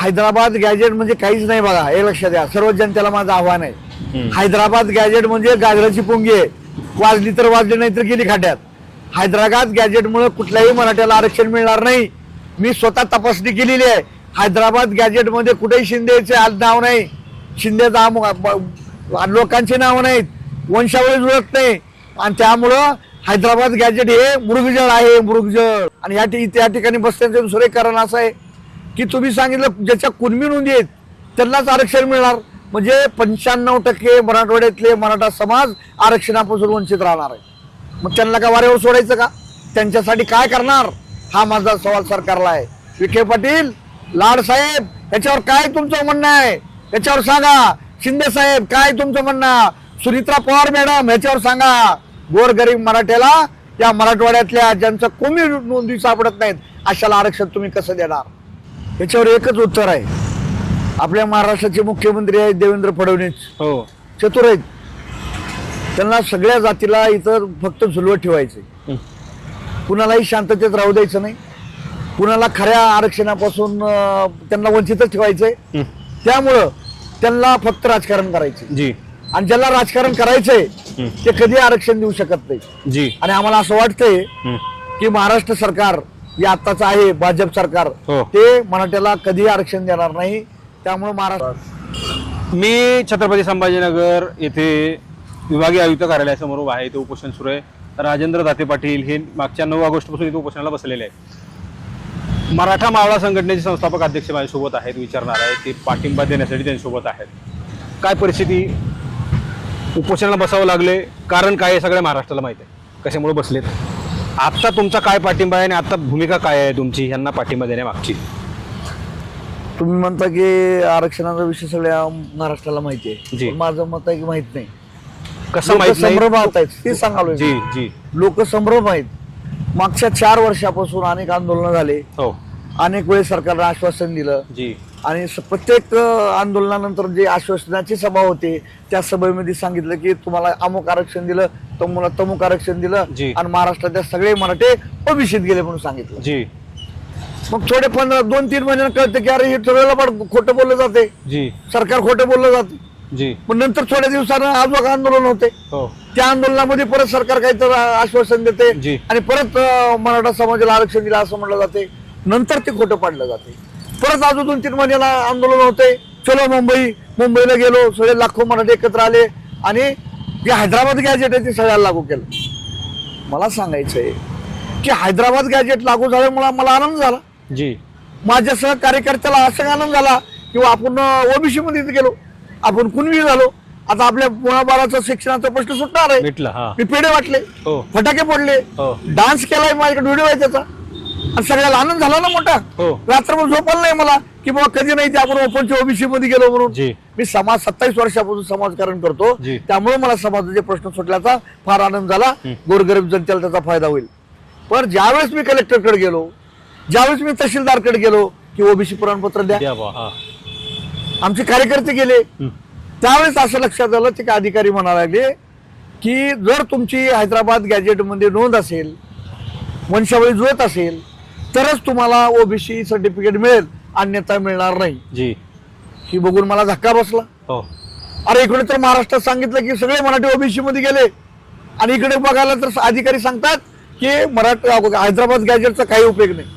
Hyderabad gadget म्हणजे काहीच नाही बघा, हे लक्षात द्या. सर्व जनतेला माझं आव्हान आहे. हैदराबाद गॅजेट म्हणजे गाजराची पुंगी आहे. वाजली तर वाजली, नाही तर गेली खाट्यात. हैदराबाद गॅजेटमुळे कुठल्याही मराठ्याला आरक्षण मिळणार नाही. मी स्वतः तपासणी केलेली आहे. हैदराबाद गॅजेट मध्ये कुठेही शिंदेचे नाव नाही, शिंदेचा लोकांची नाव नाहीत, वंशावळी जुळत नाही. आणि त्यामुळं हैदराबाद गॅजेट हे मृगजळ आहे, मृगजळ. आणि त्या ठिकाणी बसण्याचं दुसरे कारण असं आहे की तुम्ही सांगितलं ज्याच्या कुणबी नोंदी आहेत त्यांनाच आरक्षण मिळणार, म्हणजे 95% मराठवाड्यातले मराठा समाज आरक्षणापासून वंचित राहणार आहे. मग त्यांना का वाऱ्यावर सोडायचं का? त्यांच्यासाठी काय करणार हा माझा सवाल सरकारला आहे. विखे पाटील, लाड साहेब, याच्यावर काय तुमचं म्हणणं आहे याच्यावर सांगा. शिंदे साहेब काय तुमचं म्हणणं, सुनित्रा पवार मॅडम याच्यावर सांगा. गोरगरीब मराठ्याला या मराठवाड्यातल्या ज्यांचं कोणी नोंदी सापडत नाहीत अशाला आरक्षण तुम्ही कसं देणार? याच्यावर एकच उत्तर आहे. आपल्या महाराष्ट्राचे मुख्यमंत्री आहेत देवेंद्र फडणवीस, हो, चतुर आहेत. त्यांना सगळ्या जातीला इथं फक्त झुलवत ठेवायचे, कुणालाही शांततेत राहू द्यायचं नाही, कुणाला खऱ्या आरक्षणापासून त्यांना वंचितच ठेवायचंय. त्यामुळं त्यांना फक्त राजकारण करायचे जी. आणि ज्याला राजकारण करायचंय ते कधी आरक्षण देऊ शकत नाही जी. आणि आम्हाला असं वाटतंय की महाराष्ट्र सरकार जे आत्ताच आहे भाजप सरकार, हो, ते मराठ्याला कधी आरक्षण देणार नाही. त्यामुळे महाराष्ट्र मी छत्रपती संभाजीनगर येथे विभागीय आयुक्त कार्यालयासमोर उभा आहे. इथे उपोषण सुरू आहे. राजेंद्र दाते पाटील हे मागच्या 9 ऑगस्टपासून इथे उपोषणाला बसलेले आहेत. मराठा मावळा संघटनेचे संस्थापक अध्यक्ष माझ्यासोबत आहेत, विचारणार आहेत, ते पाठिंबा देण्यासाठी त्यांच्यासोबत आहेत. काय परिस्थिती, उपोषणाला बसावं लागले, कारण काय आहे सगळ्या महाराष्ट्राला माहिती आहे, कशामुळे बसलेत, आता तुमचा काय पाठिंबा आहे आणि आता भूमिका काय आहे तुमची यांना पाठिंबा देण्यामागची? तुम्ही म्हणता की आरक्षणाचा विषय सगळ्या महाराष्ट्राला माहिती आहे, पण माझं मत आहे की माहित नाही. कसं माहित नाही? संभ्रमात आहेत ते सांगालो. जी जी. लोक संभ्रम आहेत. मागच्या 4 वर्षापासून अनेक आंदोलनं झाले, हो, अनेक वेळेस सरकारनं आश्वासन दिलं जी. आणि प्रत्येक आंदोलनानंतर जे आश्वासनाची सभा होते त्या सभेमध्ये सांगितलं की तुम्हाला अमुक आरक्षण दिलं, तुम्हाला तमुक आरक्षण दिलं आणि महाराष्ट्रातले सगळे मराठे ओबीसीत गेले म्हणून सांगितलं जी. मग थोडे 2-3 महिन्यांना कळतं की अरे हे सगळ्याला खोटं बोललं जाते, जी, सरकार खोटं बोललं जाते जी. पण नंतर थोड्या दिवसानं आजोबा आंदोलन होते, हो, त्या आंदोलनामध्ये परत सरकार काहीतरी आश्वासन देते आणि परत मराठा समाजाला आरक्षण दिलं असं म्हणलं जाते, नंतर ते खोटं पाडलं जाते. परत अजून 2-3 महिन्याला आंदोलन होते, चलो मुंबईला गेलो, सगळे लाखो मराठी एकत्र आले आणि जे हैदराबाद गॅजेट आहे ते सगळ्याला लागू केलं. मला सांगायचंय की हैदराबाद गॅजेट लागू झाल्यामुळे मला आनंद झाला जी. माझ्या कार्यकर्त्याला असा आनंद झाला किंवा आपण ओबीसी मध्ये गेलो, आपण कुणबी झालो, आता आपल्या मुलाबाळाचं शिक्षणाचा प्रश्न सुटणार आहे. मी पेढे वाटले, फटाके फोडले, डान्स केलाय, माझ्याकडे व्हिडिओ आहे त्याचा आणि सगळ्याला आनंद झाला ना मोठा. रात्रभर झोपलं नाही मला की बाबा कधी नाही ते आपण ओपनच्या ओबीसी मध्ये गेलो म्हणून. मी 27 वर्षापासून समाजकारण करतो, त्यामुळे मला समाजाचे प्रश्न सुटल्याचा फार आनंद झाला. गोरगरीब जनतेला त्याचा फायदा होईल. पण ज्यावेळेस मी कलेक्टरकडे गेलो, ज्यावेळेस मी तहसीलदारकडे गेलो की ओबीसी प्रमाणपत्र द्या, आमचे कार्यकर्ते गेले, त्यावेळेस असं लक्षात आलं की अधिकारी म्हणायला लागले की जर तुमची हैदराबाद गॅजेट मध्ये नोंद असेल, वंशावळी जुळत असेल तरच तुम्हाला ओबीसी सर्टिफिकेट मिळेल, अन्यथा मिळणार नाही. ही बघून मला धक्का बसला. अरे इकडे तर महाराष्ट्रात सांगितलं की सगळे मराठी ओबीसी मध्ये गेले आणि इकडे बघायला तर अधिकारी सांगतात की हैदराबाद गॅजेटचा काही उपयोग नाही,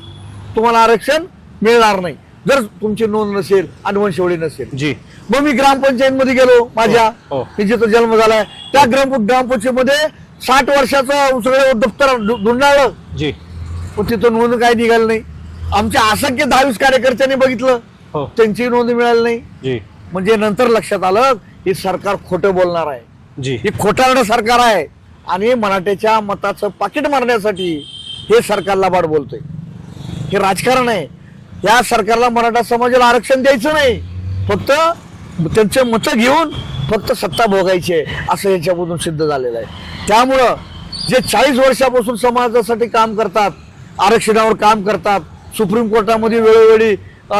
तुम्हाला आरक्षण मिळणार नाही जर तुमची नोंद नसेल आणि वंशावळी नसेल. मग मी ग्रामपंचायत मध्ये गेलो, माझ्या मी जिथं जन्म झालाय त्या ग्रामपंचायत मध्ये 60 वर्षाचं सगळं दप्तर धुंडाळलं, पण तिथं नोंद काय निघाली नाही. आमच्या असंख्य 10-20 कार्यकर्त्यांनी बघितलं, त्यांची नोंद मिळाली नाही. म्हणजे नंतर लक्षात आलं हे सरकार खोटं बोलणार आहे, हे खोटारडं सरकार आहे आणि मराठ्याच्या मताचं पाकिट मारण्यासाठी हे सरकार लबाड बोलतोय. हे राजकारण आहे. या सरकारला मराठा समाजाला आरक्षण द्यायचं नाही, फक्त त्यांचे मतं घेऊन फक्त सत्ता भोगायची आहे असं याच्यामधून सिद्ध झालेलं आहे. त्यामुळं जे 40 वर्षापासून समाजासाठी काम करतात, आरक्षणावर काम करतात, सुप्रीम कोर्टामध्ये वेळोवेळी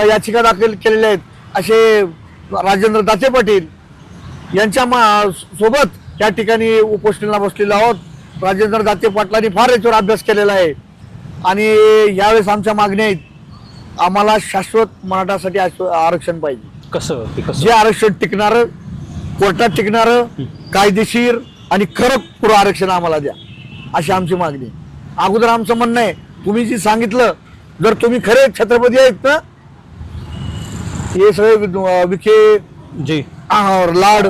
याचिका दाखल केलेल्या आहेत, असे राजेंद्र दाते पाटील यांच्या सोबत या ठिकाणी उपोषणाला बसलेलो आहोत. राजेंद्र दाते पाटलांनी फार याच्यावर अभ्यास केलेला आहे आणि यावेळेस आमच्या मागण्या आहेत आम्हाला शाश्वत मराठासाठी आरक्षण पाहिजे. कसं ते कसं जे आरक्षण टिकणारं, कोर्टात टिकणारं, कायदेशीर आणि खरं पुरं आरक्षण आम्हाला द्या, अशी आमची मागणी. अगोदर आमचं म्हणणं आहे, तुम्ही जी सांगितलं, जर तुम्ही खरे छत्रपती आहेत ना, हे सगळे विखे जी लाड,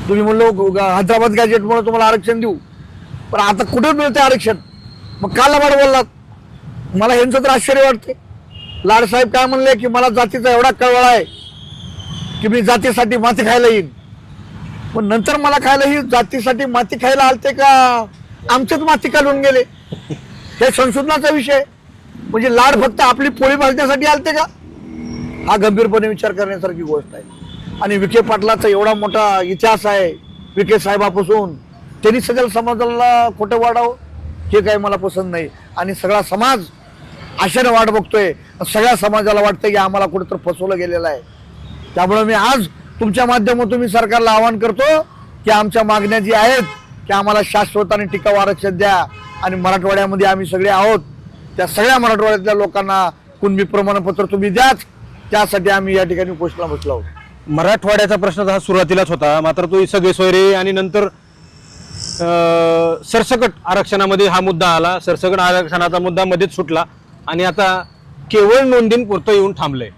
तुम्ही म्हणलो हैदराबाद गॅजेटमुळे तुम्हाला आरक्षण देऊ, पण आता कुठे मिळते आरक्षण? मग का लबाड बोललात? मला ह्यांचं तर आश्चर्य वाटते. लाड साहेब काय म्हणले की मला जातीचा एवढा कळवळा आहे की मी जातीसाठी माती खायला येईन. पण नंतर मला खायला ही जातीसाठी माती खायला आलते का आमचेच माती काढून गेले? हे संशोधनाचा विषय. म्हणजे लाड फक्त आपली पोळी भाजण्यासाठी आलते का? हा गंभीरपणे विचार करण्यासारखी गोष्ट आहे. आणि विखे पाटलाचा एवढा मोठा इतिहास आहे विखे साहेबापासून, त्यांनी सगळ्या समाजाला खोटं वाढावं हे काही मला पसंत नाही. आणि सगळा समाज आशेने वाट बघतोय, सगळ्या समाजाला वाटतं की आम्हाला कुठेतरी फसवलं गेलेलं आहे. त्यामुळे मी आज तुमच्या माध्यमातून मी सरकारला आवाहन करतो की आमच्या मागण्या जी आहेत की आम्हाला शाश्वत आणि टिकाऊ आरक्षण द्या. आणि मराठवाड्यामध्ये आम्ही सगळे आहोत, त्या सगळ्या मराठवाड्यातल्या लोकांना कुणबी प्रमाणपत्र तुम्ही द्याच, त्यासाठी आम्ही या ठिकाणी उपोषणाला बसलो आहोत. मराठवाड्याचा प्रश्न हा सुरुवातीलाच होता, मात्र तो सगळे सोयरे आणि नंतर सरसकट आरक्षणामध्ये हा मुद्दा आला. सरसकट आरक्षणाचा मुद्दा मध्येच सुटला आणि आता केवळ नोंदींपुरतं येऊन थांबलंय.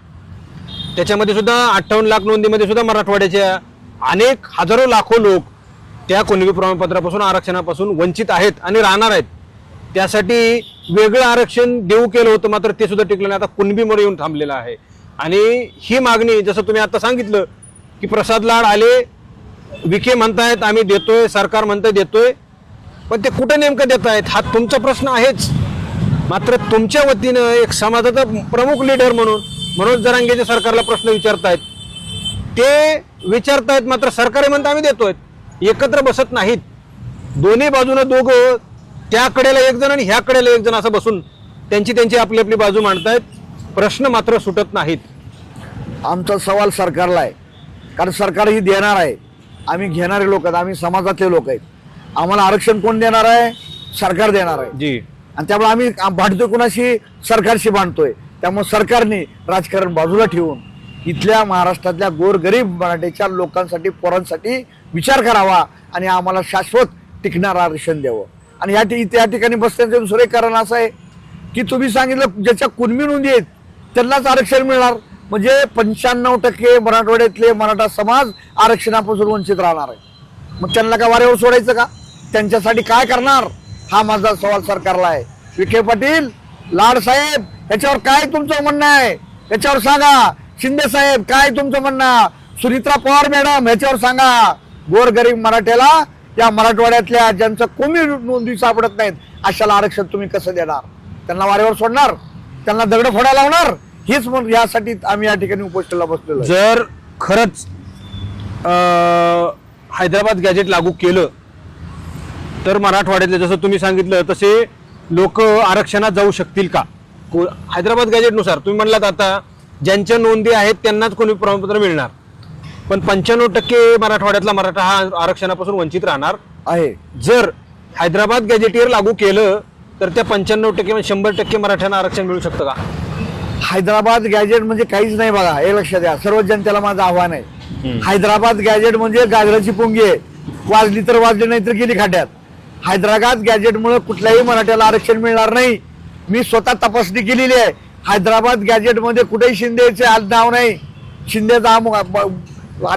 त्याच्यामध्ये सुद्धा 58 लाख नोंदीमध्ये सुद्धा मराठवाड्याच्या अनेक हजारो लाखो लोक त्या कुणबी प्रमाणपत्रापासून आरक्षणापासून वंचित आहेत आणि राहणार आहेत. त्यासाठी वेगळं आरक्षण देऊ केलं होतं, मात्र ते सुद्धा टिकलं नाही. आता कुणबीमध्ये येऊन थांबलेलं आहे. आणि ही मागणी जसं तुम्ही आता सांगितलं की प्रसाद लाड आले, विखे म्हणतायत आम्ही देतोय, सरकार म्हणतंय देतोय, पण ते कुठं नेमकं देत आहेत हा तुमचा प्रश्न आहेच. मात्र तुमच्या वतीनं एक समाजाचा प्रमुख लीडर म्हणून मनोज जरांगेचे सरकारला प्रश्न विचारतायत, ते विचारतायत, मात्र सरकार म्हणतं आम्ही देतोय. एकत्र बसत नाहीत. दोन्ही बाजूनं दोघं, त्या कडेला एक जण आणि ह्या कडेला एक जण असं बसून त्यांची आपली आपली बाजू मांडतायत. प्रश्न मात्र सुटत नाहीत. आमचा सवाल सरकारला आहे, कारण सरकार ही देणार आहे, आम्ही घेणारे लोक आहेत, आम्ही समाजातले लोक आहेत. आम्हाला आरक्षण कोण देणार आहे? सरकार देणार आहे जी. आणि त्यामुळे आम्ही भांडतोय कुणाशी? सरकारशी भांडतोय. त्यामुळे सरकारने राजकारण बाजूला ठेवून इथल्या महाराष्ट्रातल्या गोरगरीब मराठीच्या लोकांसाठी, पोरांसाठी विचार करावा आणि आम्हाला शाश्वत टिकणारं आरक्षण द्यावं. आणि या ठिकाणी बसण्याचं दुसरं कारण असं आहे की तुम्ही सांगितलं ज्याच्या कुणबी नोंदी आहेत त्यांनाच आरक्षण मिळणार, म्हणजे 95% मराठवाड्यातले मराठा समाज आरक्षणापासून वंचित राहणार आहे. मग त्यांना का वाऱ्यावर सोडायचं का? त्यांच्यासाठी काय करणार? हा माझा सवाल सरकारला आहे. विखे पाटील, लाड साहेब, याच्यावर काय तुमचं म्हणणं आहे? याच्यावर सांगा. शिंदे साहेब, काय तुमचं म्हणणं? सुनित्रा पवार मॅडम, याच्यावर सांगा. गोरगरीब मराठ्याला, या मराठवाड्यातल्या ज्यांचं कोणी नोंदी सापडत नाहीत अशाला आरक्षण तुम्ही कसं देणार? त्यांना वाऱ्यावर सोडणार? त्यांना दगड फोडायला लावणार? हेच म्हणून यासाठी आम्ही या ठिकाणी उपोषणाला बसलेलो. जर खरंच हैदराबाद गॅजेट लागू केलं तर मराठवाड्यातले जसं तुम्ही सांगितलं तसे लोक आरक्षणात जाऊ शकतील का? हैदराबाद गॅजेटनुसार तुम्ही म्हणलात आता ज्यांच्या नोंदी आहेत त्यांनाच कोणी प्रमाणपत्र मिळणार, पण 95% मराठवाड्यातला मराठा हा आरक्षणापासून वंचित राहणार आहे. जर हैदराबाद गॅजेटियर लागू केलं तर त्या 95% 100% मराठ्यांना आरक्षण मिळू शकतं का? हैदराबाद गॅजेट म्हणजे काहीच नाही बघा, हे लक्षात द्या. सर्व जनतेला माझं आव्हान आहे. हैदराबाद गॅजेट म्हणजे गाजराची पुंगी आहे. वाजली तर वाजली, नाही तर गेली खाट्यात. हैदराबाद गॅजेटमुळे कुठल्याही मराठ्याला आरक्षण मिळणार नाही. मी स्वतः तपासणी केलेली आहे. हैदराबाद गॅजेटमध्ये कुठेही शिंदेचे नाव नाही, शिंदेचा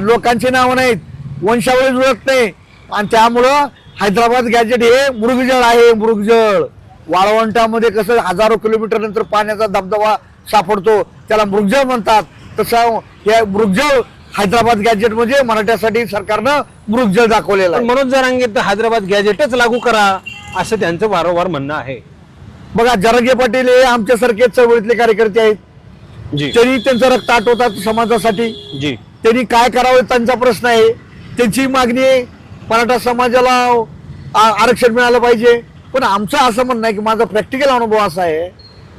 लोकांची नावं नाहीत, वंशावळी जुळत नाही. आणि त्यामुळं हैदराबाद गॅजेट हे मृगजळ आहे. मृगजळ वाळवंटामध्ये कसं हजारो किलोमीटर नंतर पाण्याचा धबधबा सापडतो, त्याला मृगजळ म्हणतात. तसं हे मृगजळ हैदराबाद गॅजेट म्हणजे मराठ्यासाठी सरकारनं मृगजळ दाखवलेलं आहे. मनोज जरांगे तर हैदराबाद गॅजेटच लागू करा असं त्यांचं वारंवार म्हणणं आहे. बघा, जरांगे पाटील हे आमच्यासारखे चळवळीतले कार्यकर्ते आहेत. त्यांनी त्यांचं रक्त आटवतात समाजासाठी. त्यांनी काय करावं त्यांचा प्रश्न आहे. त्यांची मागणी आहे मराठा समाजाला आरक्षण मिळालं पाहिजे. पण आमचं असं म्हणणं आहे की माझा प्रॅक्टिकल अनुभव असा आहे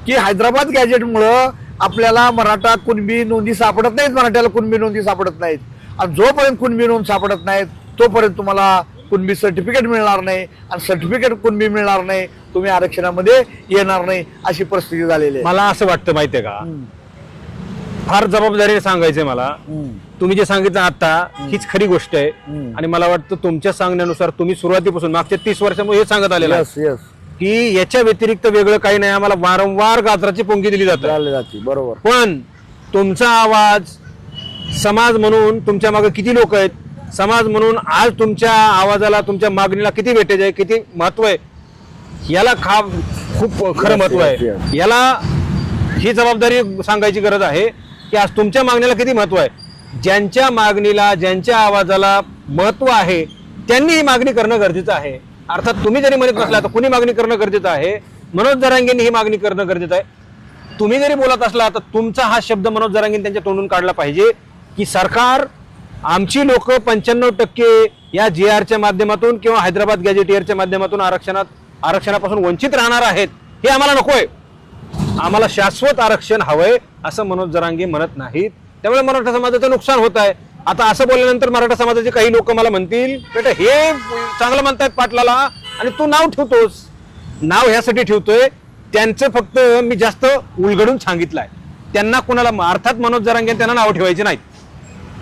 की हैदराबाद गॅजेटमुळं आपल्याला मराठा कुणबी नोंदी सापडत नाहीत, मराठ्याला कुणबी नोंदी सापडत नाहीत. आणि जोपर्यंत कुणबी नोंद सापडत नाहीत तोपर्यंत तुम्हाला कुणबी सर्टिफिकेट मिळणार नाही, आणि सर्टिफिकेट कुणबी मिळणार नाही, तुम्ही आरक्षणामध्ये येणार नाही, अशी परिस्थिती झालेली आहे. मला असं वाटतं माहितीये का, फार जबाबदारीने सांगायचंय मला. तुम्ही जे सांगितलं आता हीच खरी गोष्ट आहे. आणि मला वाटतं तुमच्या सांगण्यानुसार तुम्ही सुरुवातीपासून मागच्या 30 वर्षामध्ये हे सांगत आलेलं आहे की याच्या व्यतिरिक्त वेगळं काही नाही, आम्हाला वारंवार गाजराची पोंगी दिली जाते. बरोबर. पण तुमचा आवाज समाज म्हणून तुमच्या मागे किती लोक आहेत, समाज म्हणून आज तुमच्या आवाजाला, तुमच्या मागणीला किती वेटेज आहे, किती महत्व आहे, याला खूप खरं महत्व आहे. याला ही जबाबदारी सांगायची गरज आहे की आज तुमच्या मागणीला किती महत्व आहे. ज्यांच्या मागणीला, ज्यांच्या आवाजाला महत्व आहे त्यांनी ही मागणी करणं गरजेचं आहे. अर्थात तुम्ही जरी म्हणत नसला तर कुणी मागणी करणं गरजेचं आहे. मनोज जरांगेंनी ही मागणी करणं गरजेचं आहे. तुम्ही जरी बोलत असला तर तुमचा हा शब्द मनोज जरांगेंनी त्यांच्या तोंडून काढला पाहिजे की सरकार, आमची लोक 95% या GR च्या माध्यमातून किंवा हैदराबाद गॅजेटियरच्या माध्यमातून आरक्षणापासून वंचित राहणार आहेत. हे आम्हाला नकोय, आम्हाला शाश्वत आरक्षण हवंय असं मनोज जरांगे म्हणत नाहीत. त्यामुळे मराठा समाजाचं नुकसान होत आहे. आता असं बोलल्यानंतर मराठा समाजाचे काही लोक मला म्हणतील, बेटा हे चांगलं म्हणतायत पाटलाला आणि तू नाव ठेवतोस. नाव ह्यासाठी ठेवतोय, त्यांचं फक्त मी जास्त उलगडून सांगितलंय. त्यांना कुणाला, अर्थात मनोज जरांगे त्यांना नाव ठेवायचे नाहीत,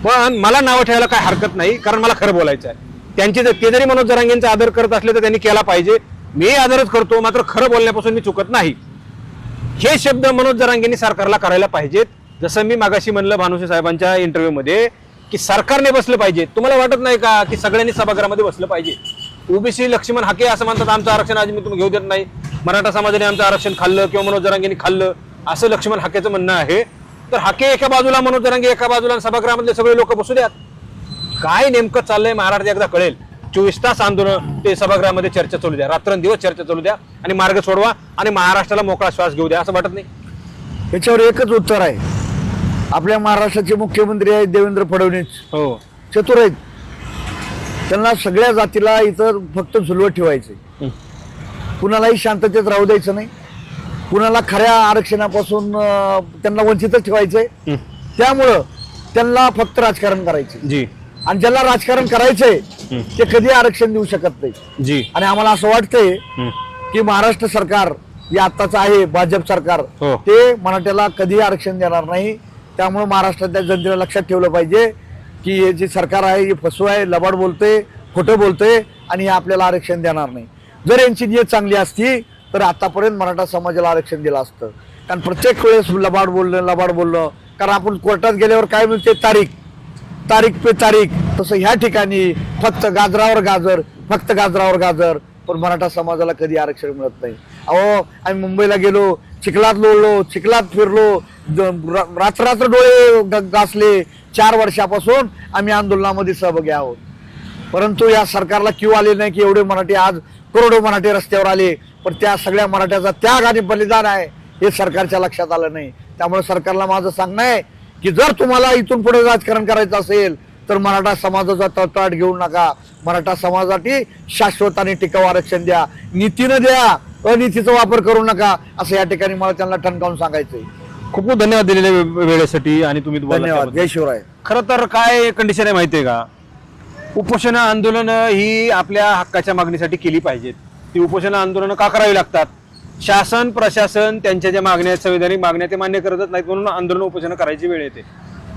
पण मला नाव ठेवायला काय हरकत नाही, कारण मला खरं बोलायचं आहे. त्यांचे ते जरी मनोज जरांगेंचा आदर करत असले तर त्यांनी केला पाहिजे. मी आदरच करतो, मात्र खरं बोलण्यापासून मी चुकत नाही. हे शब्द मनोज जरांगेंनी सरकारला करायला पाहिजेत. जसं मी मागाशी म्हणलं भानुसे साहेबांच्या इंटरव्ह्यू मध्ये की सरकारने बसलं पाहिजे. तुम्हाला वाटत नाही का की सगळ्यांनी सभागृहामध्ये बसलं पाहिजे? ओबीसी लक्ष्मण हाके असं म्हणतात, आमचं आरक्षण आज मी तुम्ही घेऊ देत नाही, मराठा समाजाने आमचं आरक्षण खाल्लं किंवा मनोज जरांगेंनी खाल्लं, असं लक्ष्मण हाकेचं म्हणणं आहे. तर हाके एका बाजूला, मनोज जरांगे एका बाजूला, सभागृहामधले सगळे लोक बसू द्यात. काय नेमकं चाललंय महाराष्ट्रात एकदा कळेल. 24 तास आंदोलन, ते सभागृहामध्ये चर्चा चालू द्या, रात्रंदिवस चर्चा चालू द्या आणि मार्ग सोडवा आणि महाराष्ट्राला मोकळा श्वास घेऊ द्या. असं वाटत नाही? याच्यावर एकच उत्तर आहे. आपल्या महाराष्ट्राचे मुख्यमंत्री आहेत देवेंद्र फडणवीस. हो, चतुर आहेत. त्यांना सगळ्या जातीला इथं फक्त झुलवत ठेवायचंय, कुणालाही शांततेत राहू द्यायचं नाही, कुणाला खऱ्या आरक्षणापासून त्यांना वंचितच ठेवायचंय. त्यामुळं त्यांना फक्त राजकारण करायचे जी, आणि ज्याला राजकारण करायचंय ते कधी आरक्षण देऊ शकत नाही जी. आणि आम्हाला असं वाटतंय की महाराष्ट्र सरकार जे आत्ताचं आहे, भाजप सरकार, ते मराठ्याला कधी आरक्षण देणार नाही. त्यामुळे महाराष्ट्रातल्या जनतेला लक्षात ठेवलं पाहिजे की हे जे सरकार आहे हे फसव आहे, लबाड बोलतोय, खोटं बोलतोय आणि हे आपल्याला आरक्षण देणार नाही. जर यांची नियत चांगली असती तर आतापर्यंत मराठा समाजाला आरक्षण दिलं असतं. कारण प्रत्येक वेळेस लबाड बोलणं, कारण आपण कोर्टात गेल्यावर काय म्हणते, तारीख पे तारीख. तसं ह्या ठिकाणी फक्त गाजरावर गाजर, पण मराठा समाजाला कधी आरक्षण मिळत नाही. अहो, आम्ही मुंबईला गेलो, चिखलात लोळलो, चिखलात फिरलो, रात्र डोळे घासले. 4 वर्षापासून आम्ही आंदोलनामध्ये सहभागी आहोत, परंतु या सरकारला क्यू आले नाही की एवढे मराठी, आज करोडो मराठी रस्त्यावर आले, पण त्या सगळ्या मराठ्याचा त्याग आणि बलिदान आहे हे सरकारच्या लक्षात आलं नाही. त्यामुळे सरकारला माझं सांगणं आहे की जर तुम्हाला इथून पुढे राजकारण करायचं असेल तर मराठा समाजाचा तळतळाट घेऊ नका. मराठा समाजासाठी शाश्वत आणि टिकाऊ आरक्षण द्या, नीतीनं द्या, अनितीचा वापर करू नका, असं या ठिकाणी मला त्यांना ठणकावून सांगायचंय. खूप खूप धन्यवाद दिलेल्या वेळेसाठी आणि तुम्ही धन्यवाद. जय शिवराय. खरं तर काय कंडिशन आहे माहितीये का, उपोषण आंदोलन ही आपल्या हक्काच्या मागणीसाठी केली पाहिजेत. ती उपोषण आंदोलन का करावी लागतात? शासन प्रशासन त्यांच्या ज्या मागण्या, संविधानिक मागण्या, ते मान्य करतच नाहीत, म्हणून आंदोलन उपोषण करायची वेळ येते.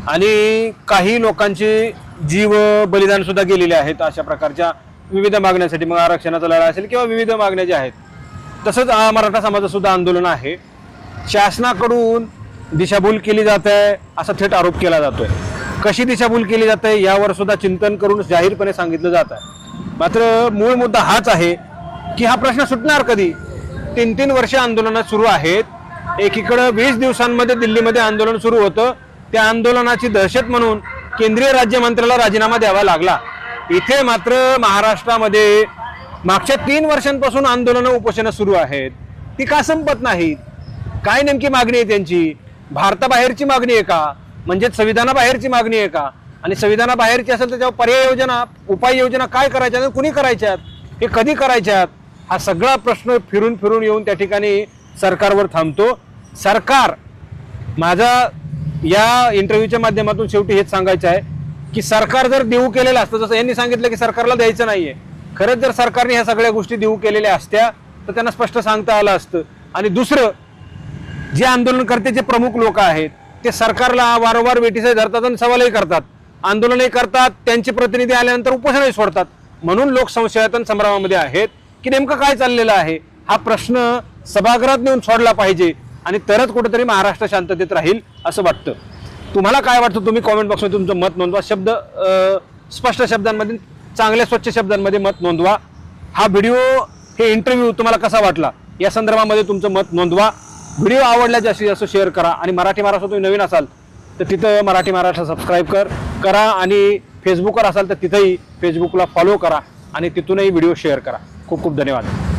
आणि काही लोकांचे जीव बलिदान सुद्धा गेलेले आहेत अशा प्रकारच्या विविध मागण्यासाठी. मग आरक्षणाचा लढा असेल किंवा विविध मागण्या ज्या आहेत. तसंच मराठा समाजाचं सुद्धा आंदोलन आहे. शासनाकडून दिशाभूल केली जात आहे असा थेट आरोप केला जातोय. कशी दिशाभूल केली जाते यावर सुद्धा चिंतन करून जाहीरपणे सांगितलं जात आहे. मात्र मूळ मुद्दा हाच आहे की हा प्रश्न सुटणार कधी? 3-3 वर्ष आंदोलनं सुरू आहेत. एकीकडे 20 दिवसांमध्ये दिल्लीमध्ये आंदोलन सुरू होतं. त्या आंदोलनाची दहशत म्हणून केंद्रीय राज्यमंत्र्याला राजीनामा द्यावा लागला. इथे मात्र महाराष्ट्रामध्ये मागच्या 3 वर्षांपासून आंदोलनं उपोषणं सुरू आहेत. ती का संपत नाहीत? काय नेमकी मागणी आहे त्यांची? भारताबाहेरची मागणी आहे का? म्हणजे संविधानाबाहेरची मागणी आहे का? आणि संविधानाबाहेरची असेल तर त्याच्यावर पर्याय योजना, उपाययोजना काय करायच्या, कुणी करायच्यात, हे कधी करायच्यात, हा सगळा प्रश्न फिरून फिरून येऊन त्या ठिकाणी सरकारवर थांबतो. सरकार, माझा या इंटरव्ह्यूच्या माध्यमातून शेवटी हेच सांगायचं आहे की सरकार जर देऊ केलेलं असतं, जसं यांनी सांगितलं की सरकारला द्यायचं नाहीये, खरंच जर सरकारने ह्या सगळ्या गोष्टी देऊ केलेल्या असत्या तर त्यांना स्पष्ट सांगता आलं असतं. आणि दुसरं, जे आंदोलनकर्ते जे प्रमुख लोक आहेत ते सरकारला वारंवार वेठीसे धरतात आणि सवालही करतात, आंदोलनही करतात, त्यांचे प्रतिनिधी आल्यानंतर उपोषणही सोडतात. म्हणून लोक संशयात आणि संभ्रमामध्ये आहेत की नेमकं काय चाललेलं आहे. हा प्रश्न सभागृहात नेऊन सोडला पाहिजे आणि तरच कुठेतरी महाराष्ट्र शांततेत राहील असं वाटतं. तुम्हाला काय वाटतं तुम्ही कॉमेंट बॉक्समध्ये तुमचं मत नोंदवा. स्पष्ट शब्दांमध्ये, चांगल्या स्वच्छ शब्दांमध्ये मत नोंदवा. हा व्हिडिओ, हे इंटरव्ह्यू तुम्हाला कसा वाटला या संदर्भामध्ये तुमचं मत नोंदवा. व्हिडिओ आवडला जास्तीत जास्त शेअर करा आणि मराठी महाराष्ट्र तुम्ही नवीन असाल तर तिथं मराठी महाराष्ट्र सबस्क्राईब करा आणि फेसबुकवर असाल तर तिथंही फेसबुकला फॉलो करा आणि तिथूनही व्हिडिओ शेअर करा. खूप खूप धन्यवाद.